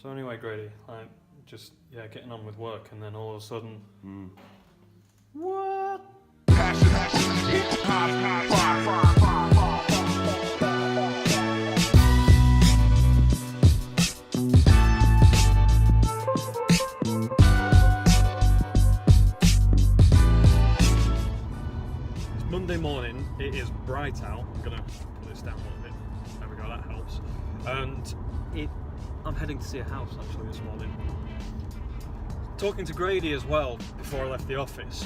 So anyway, Grady, like, just, yeah, getting on with work, and then all of a sudden... What? It's Monday morning, it is bright out. I'm gonna put this down a little bit. There we go, that helps. And I'm heading to see a house actually this morning. Talking to Grady as well before I left the office,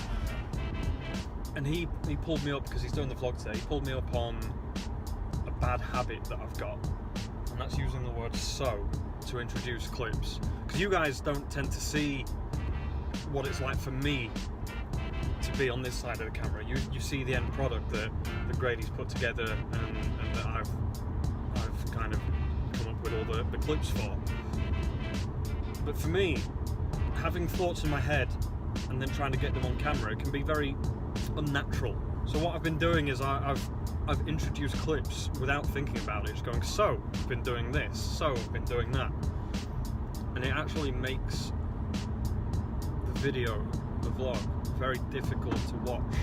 and he pulled me up because he's doing the vlog today. He pulled me up on a bad habit that I've got, and that's using the word "so" to introduce clips. Because you guys don't tend to see what it's like for me to be on this side of the camera. You see the end product that Grady's put together and that I've kind of come up with all the clips for. But for me, having thoughts in my head and then trying to get them on camera, it can be very unnatural. So what I've been doing is I've introduced clips without thinking about it, just going, so I've been doing this, so I've been doing that. And it actually makes the video, the vlog, very difficult to watch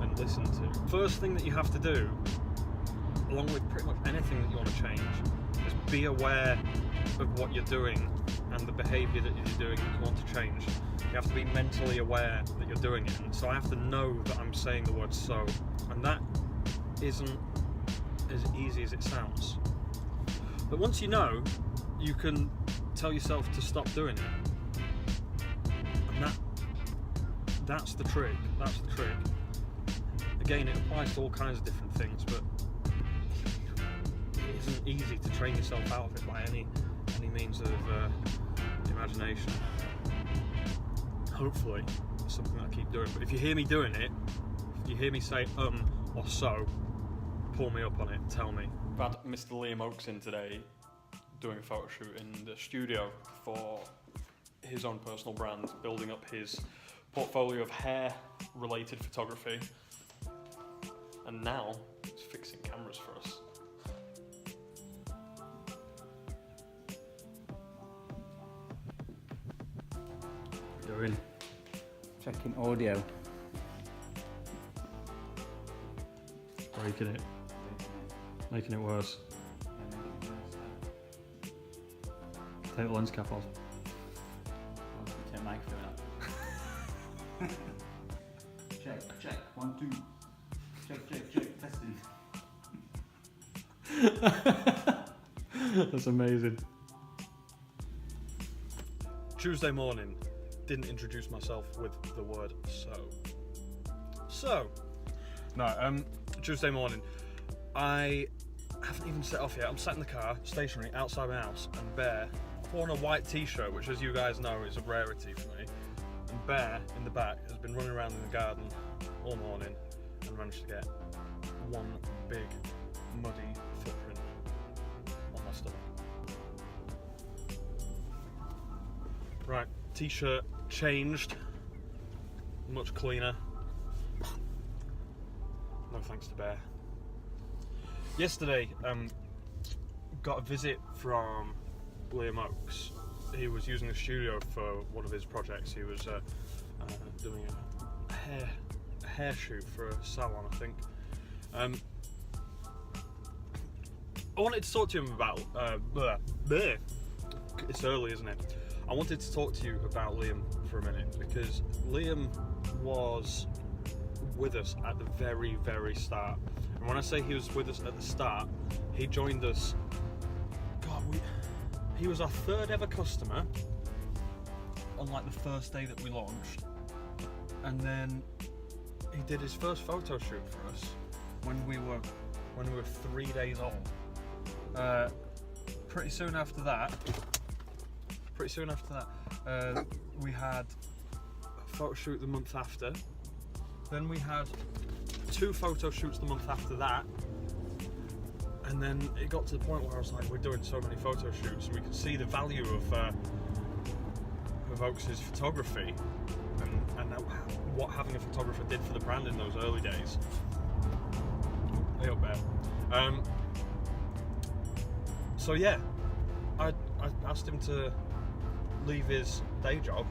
and listen to. First thing that you have to do, along with pretty much anything that you want to change, is be aware of what you're doing and the behaviour that you're doing that you want to change. You have to be mentally aware that you're doing it. And so I have to know that I'm saying the word "so," and that isn't as easy as it sounds. But once you know, you can tell yourself to stop doing it. And that's the trick. That's the trick. Again, it applies to all kinds of different things, but it isn't easy to train yourself out of it by any means of imagination. Hopefully it's something I keep doing, but if you hear me doing it, if you hear me say or so, pull me up on it, tell me. I've had Mr. Liam Oakes in today doing a photo shoot in the studio for his own personal brand, building up his portfolio of hair related photography, and now he's fixing cameras for us. Doing? Checking audio. Breaking it. Making it worse. Take the lens cap off. Turn microphone up. Check. 1, 2. Testing. That's amazing. Tuesday morning. Didn't introduce myself with the word so. No, Tuesday morning. I haven't even set off yet. I'm sat in the car, stationary, outside my house, and Bear, I've worn a white t-shirt, which as you guys know is a rarity for me, and Bear, in the back, has been running around in the garden all morning and managed to get one big, muddy footprint on my stomach. Right, t-shirt changed, much cleaner. No thanks to Bear. Yesterday, got a visit from Liam Oakes. He was using the studio for one of his projects. He was doing a hair shoot for a salon, I think. I wanted to talk to him about it's early, isn't it? I wanted to talk to you about Liam for a minute, because Liam was with us at the very, very start. And when I say he was with us at the start, he joined us, he was our third ever customer on like the first day that we launched. And then he did his first photo shoot for us when we were 3 days old. Pretty soon after that, we had a photo shoot the month after. Then we had 2 photo shoots the month after that. And then it got to the point where I was like, we're doing so many photo shoots, and we could see the value of Oakes' photography and what having a photographer did for the brand in those early days. So yeah, I asked him to leave his day job,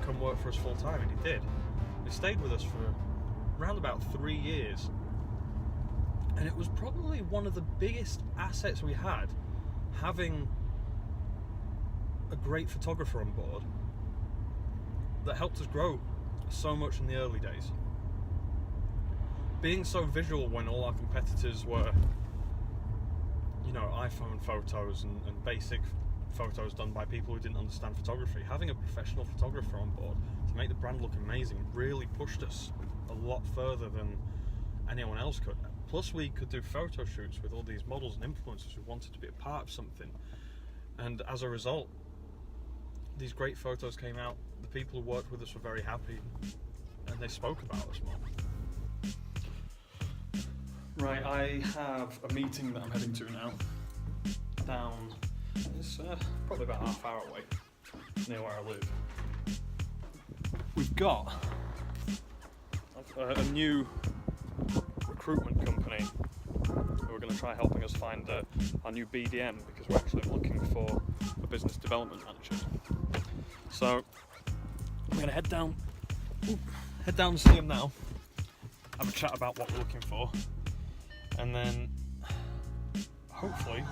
come work for us full time, and he did. He stayed with us for around about 3 years, and it was probably one of the biggest assets we had, having a great photographer on board that helped us grow so much in the early days. Being so visual when all our competitors were, you know, iPhone photos and basic photos done by people who didn't understand photography, having a professional photographer on board to make the brand look amazing really pushed us a lot further than anyone else could. Plus, we could do photo shoots with all these models and influencers who wanted to be a part of something, and as a result, these great photos came out. The people who worked with us were very happy, and they spoke about us more. Right, I have a meeting that I'm heading to now. Down, it's probably about half hour away, near where I live. We've got a new recruitment company who are going to try helping us find our new BDM, because we're actually looking for a business development manager. So I'm going to head down and see him now, have a chat about what we're looking for, and then hopefully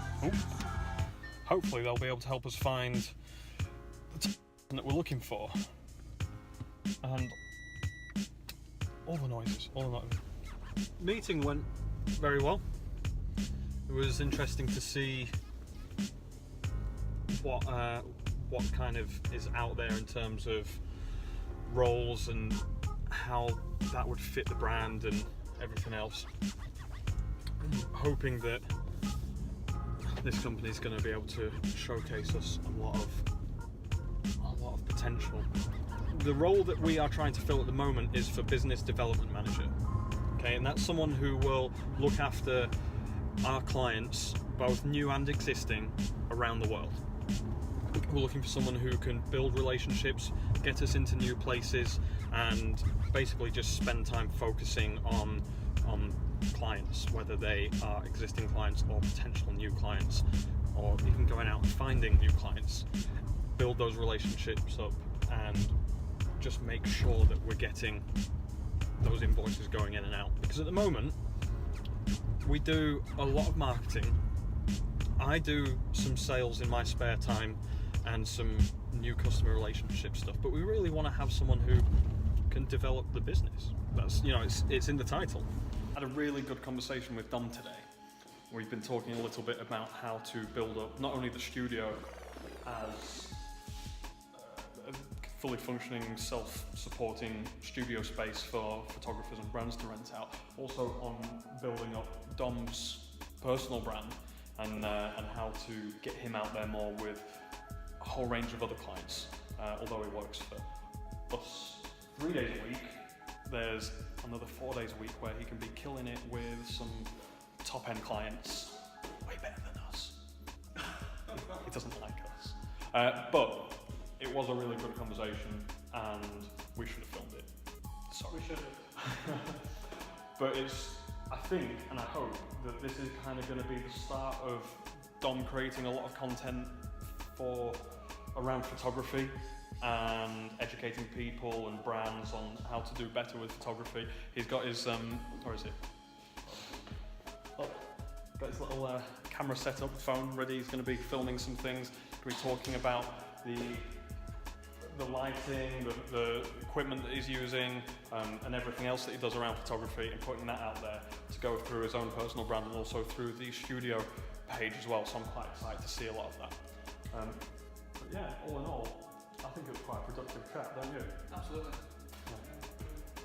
they'll be able to help us find the person that we're looking for. And all the noises. Meeting went very well. It was interesting to see what kind of is out there in terms of roles and how that would fit the brand and everything else. I'm hoping that this company is going to be able to showcase us a lot of potential. The role that we are trying to fill at the moment is for business development manager. Okay, and that's someone who will look after our clients, both new and existing, around the world. We're looking for someone who can build relationships, get us into new places, and basically just spend time focusing on clients, whether they are existing clients or potential new clients, or even going out and finding new clients. Build those relationships up and just make sure that we're getting those invoices going in and out. Because at the moment, we do a lot of marketing. I do some sales in my spare time and some new customer relationship stuff, but we really want to have someone who can develop the business. That's, you know, it's in the title. I had a really good conversation with Dom today. We've been talking a little bit about how to build up not only the studio as a fully functioning, self-supporting studio space for photographers and brands to rent out, also on building up Dom's personal brand and how to get him out there more with a whole range of other clients. Although he works for us 3 days a week, there's another 4 days a week where he can be killing it with some top-end clients, way better than us. He doesn't like us. But it was a really good conversation, and we should have filmed it. Sorry. We should have. But I think and I hope that this is kind of going to be the start of Dom creating a lot of content around photography and educating people and brands on how to do better with photography. He's got his where is it? Got his little camera set up, phone ready. He's going to be filming some things. We're talking about the lighting, the equipment that he's using, and everything else that he does around photography, and putting that out there to go through his own personal brand and also through the studio page as well. So I'm quite excited to see a lot of that. But yeah, all in all, I think it was quite a productive chat, don't you? Absolutely.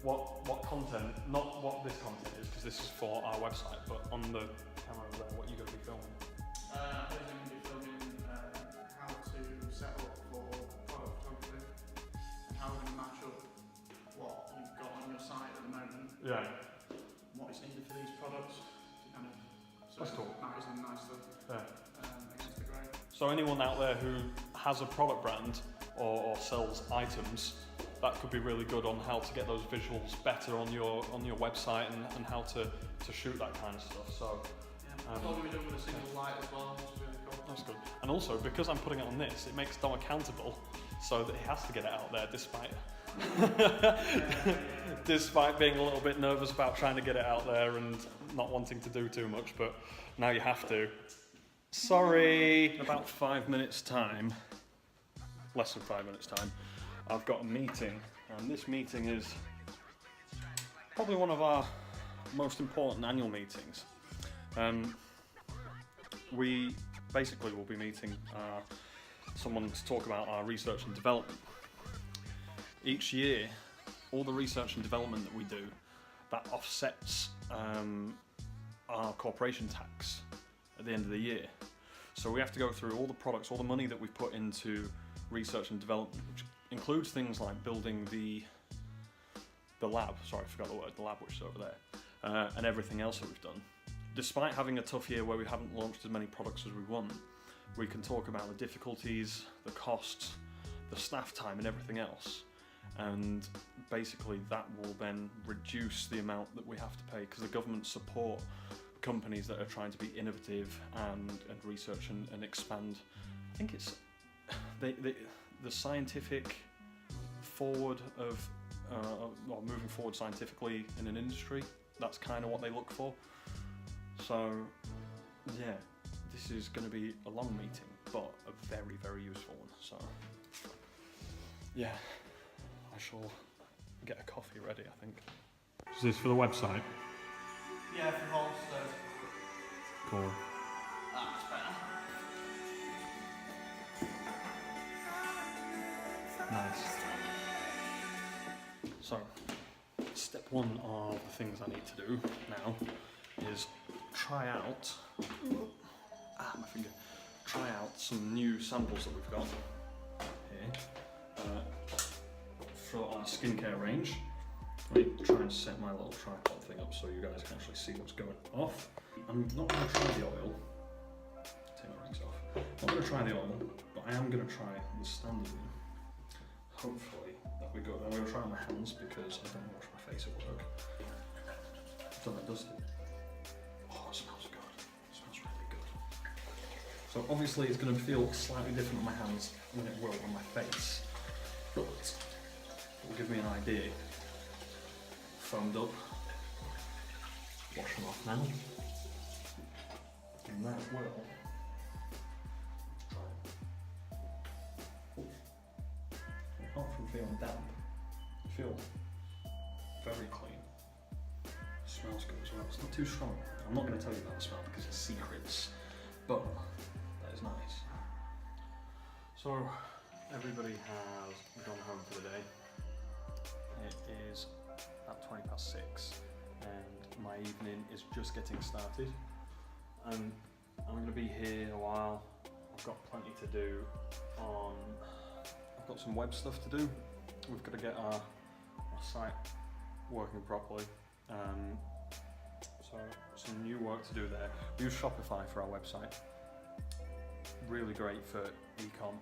What content, not what this content is, because this is for our website, but on the camera there, what you're going to be filming? I'm going to be filming how to set up for product photography and how we're going to match up what you've got on your site at the moment, Yeah. what is needed for these products to kind of That's cool. marries them nicely against the grain. So anyone out there who has a product brand or sells items, that could be really good on how to get those visuals better on your website and how to shoot that kind of stuff. So Yeah, it's all going to be done with a single light as well, which is really cool. That's good. And also, because I'm putting it on this, it makes Dom accountable, so that he has to get it out there despite despite being a little bit nervous about trying to get it out there and not wanting to do too much, but now you have to. Sorry. In about 5 minutes time, less than 5 minutes time, I've got a meeting, and this meeting is probably one of our most important annual meetings. We basically will be meeting someone to talk about our research and development. Each year, all the research and development that we do, that offsets our corporation tax at the end of the year. So we have to go through all the products, all the money that we've put into research and development, which includes things like building the lab, sorry I forgot the word, the lab which is over there, and everything else that we've done. Despite having a tough year where we haven't launched as many products as we want, we can talk about the difficulties, the costs, the staff time and everything else. And basically that will then reduce the amount that we have to pay, because the government support companies that are trying to be innovative and research and expand. I think it's the scientific forward of moving forward scientifically in an industry. That's kind of what they look for. So yeah, this is going to be a long meeting, but a very, very useful one. So yeah, I shall get a coffee ready, I think. Is this for the website? Yeah, for Holstead. Cool. That's better. Nice. So, step one of the things I need to do now is try out, my finger, try out some new samples that we've got here for our skincare range. Let me try and set my little tripod thing up so you guys can actually see what's going off. I'm not going to try the oil. Take my rings off. I'm not going to try the oil, but I am going to try the standard one. Hopefully that'll be good. I'm going to try on my hands because I don't wash my face at work. So that does it. Oh, it smells good. It smells really good. So obviously it's going to feel slightly different on my hands than it will on my face, but it will give me an idea. Foamed up. Wash them off now. And that will apart from feeling damp, I feel very clean. Smells good as well. It's not too strong. I'm not going to tell you about the smell because it's secrets, but that is nice. So everybody has gone home for the day. It is at 6:20, and my evening is just getting started. I'm going to be here a while. I've got plenty to do I've got some web stuff to do. We've got to get our site working properly. So some new work to do there. We use Shopify for our website. Really great for e-com.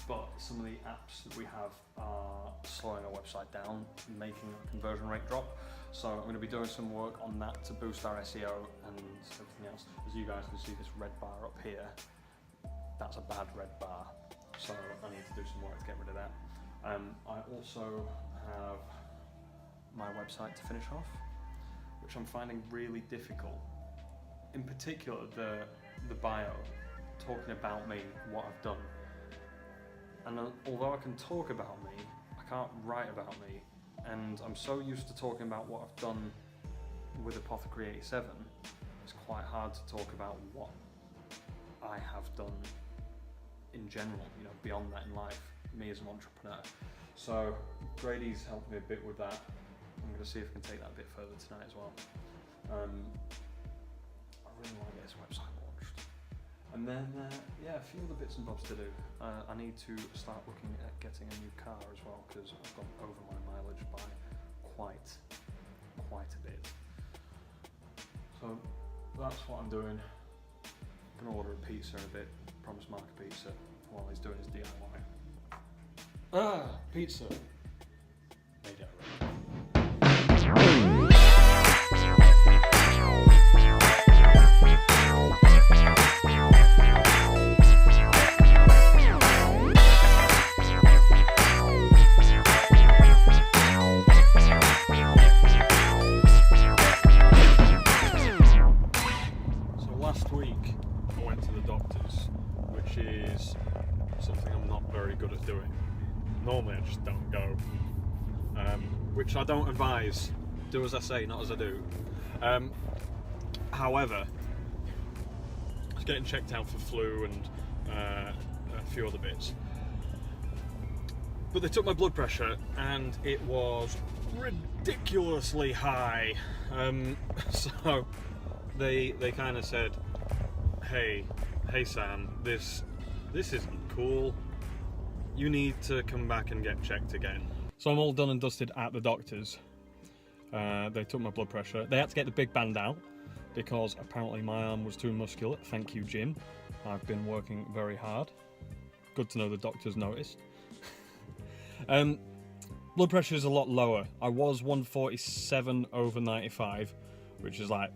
But some of the apps that we have are slowing our website down, making our conversion rate drop. So I'm going to be doing some work on that to boost our SEO and everything else. As you guys can see, this red bar up here, that's a bad red bar. So I need to do some work to get rid of that. I also have my website to finish off, which I'm finding really difficult. In particular, the bio, talking about me, what I've done. And although I can talk about me, I can't write about me. And I'm so used to talking about what I've done with Apothecary 87, it's quite hard to talk about what I have done in general, you know, beyond that in life, me as an entrepreneur. So Grady's helped me a bit with that. I'm going to see if I can take that a bit further tonight as well. I really want to get this website launched. And then, yeah, a few other bits and bobs to do. I need to start looking at getting a new car as well, because I've gone over my mileage by quite a bit. So that's what I'm doing. I'm going to order a pizza in a bit. Promise Mark a pizza while he's doing his DIY. Pizza. Made it. something I'm not very good at doing. Normally I just don't go, which I don't advise. Do as I say, not as I do. However, I was getting checked out for flu and a few other bits. But they took my blood pressure and it was ridiculously high. So they kind of said, hey Sam, this isn't cool. You need to come back and get checked again. So I'm all done and dusted at the doctor's. They took my blood pressure. They had to get the big band out because apparently my arm was too muscular. Thank you, Jim. I've been working very hard. Good to know the doctors noticed. Blood pressure is a lot lower. I was 147/95, which is like,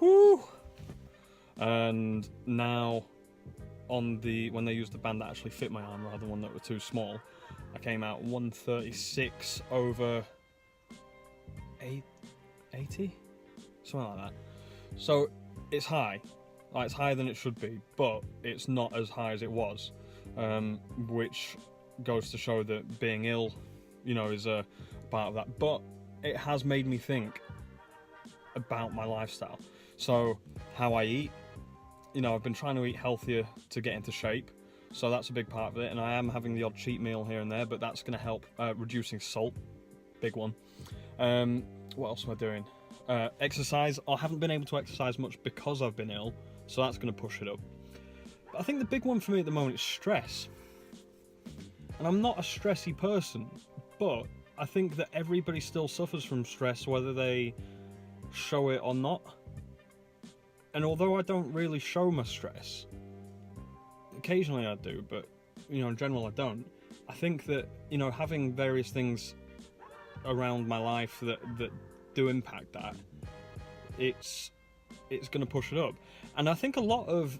whoo! And now, when they used the band that actually fit my arm rather than one that were too small, I came out 136/80, something like that. So it's high, like it's higher than it should be, but it's not as high as it was, which goes to show that being ill, is a part of that. But it has made me think about my lifestyle. So how I eat, I've been trying to eat healthier to get into shape, so that's a big part of it. And I am having the odd cheat meal here and there, but that's going to help. Reducing salt, big one. What else am I doing? Exercise. I haven't been able to exercise much because I've been ill, so that's going to push it up. But I think the big one for me at the moment is stress. And I'm not a stressy person, but I think that everybody still suffers from stress, whether they show it or not. And although I don't really show my stress, occasionally I do, but in general I don't. I think that having various things around my life that do impact that, it's going to push it up. And I think a lot of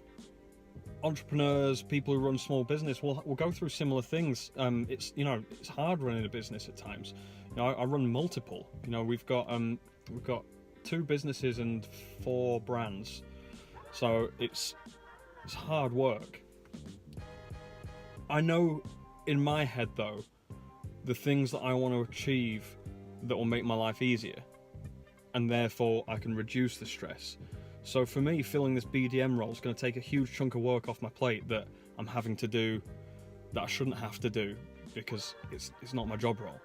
entrepreneurs, people who run small business, will go through similar things. It's hard running a business at times. I run multiple. We've got 2 businesses and 4 brands, so it's hard work. I know in my head though the things that I want to achieve that will make my life easier, and therefore I can reduce the stress. So for me, filling this BDM role is going to take a huge chunk of work off my plate that I'm having to do that I shouldn't have to do because it's not my job role.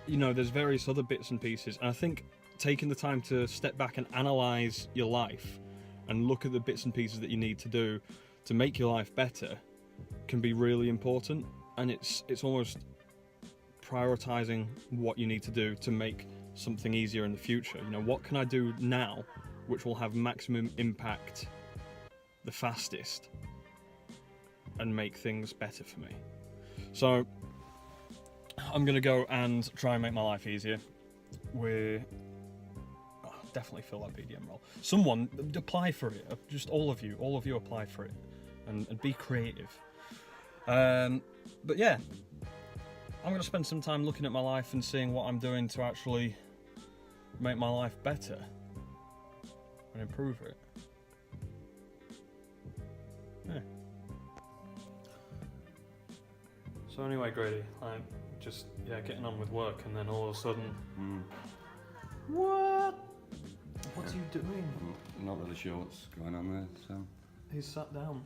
There's various other bits and pieces, and I think taking the time to step back and analyse your life and look at the bits and pieces that you need to do to make your life better can be really important. And it's almost prioritising what you need to do to make something easier in the future. What can I do now which will have maximum impact the fastest and make things better for me? So I'm going to go and try and make my life easier. Definitely fill that BDM role. Someone apply for it. Just all of you apply for it and be creative. But yeah, I'm going to spend some time looking at my life and seeing what I'm doing to actually make my life better and improve it. Yeah. So anyway, Grady, getting on with work, and then all of a sudden, What are you doing? I'm not really sure what's going on there. So He's sat down.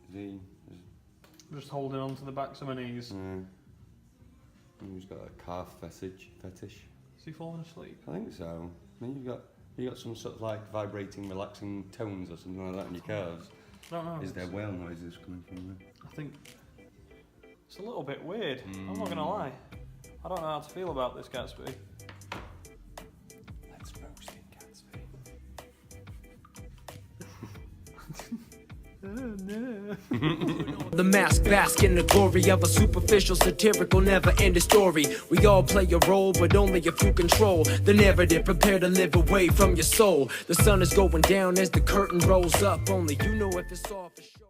is he? Just holding on to the backs of my knees. He's got a calf fetish. Is he falling asleep? I think so. I mean, you got some sort of like vibrating, relaxing tones or something like that in your calves. I don't know. Is there whale noises coming from there? I think it's a little bit weird. I'm not gonna lie. I don't know how to feel about this, Gatsby. Let's roast him, Gatsby. The mask bask in the glory of a superficial, satirical, never-ending story. We all play a role, but only if you control the narrative. Prepare to live away from your soul. The sun is going down as the curtain rolls up. Only you know if it's all for sure.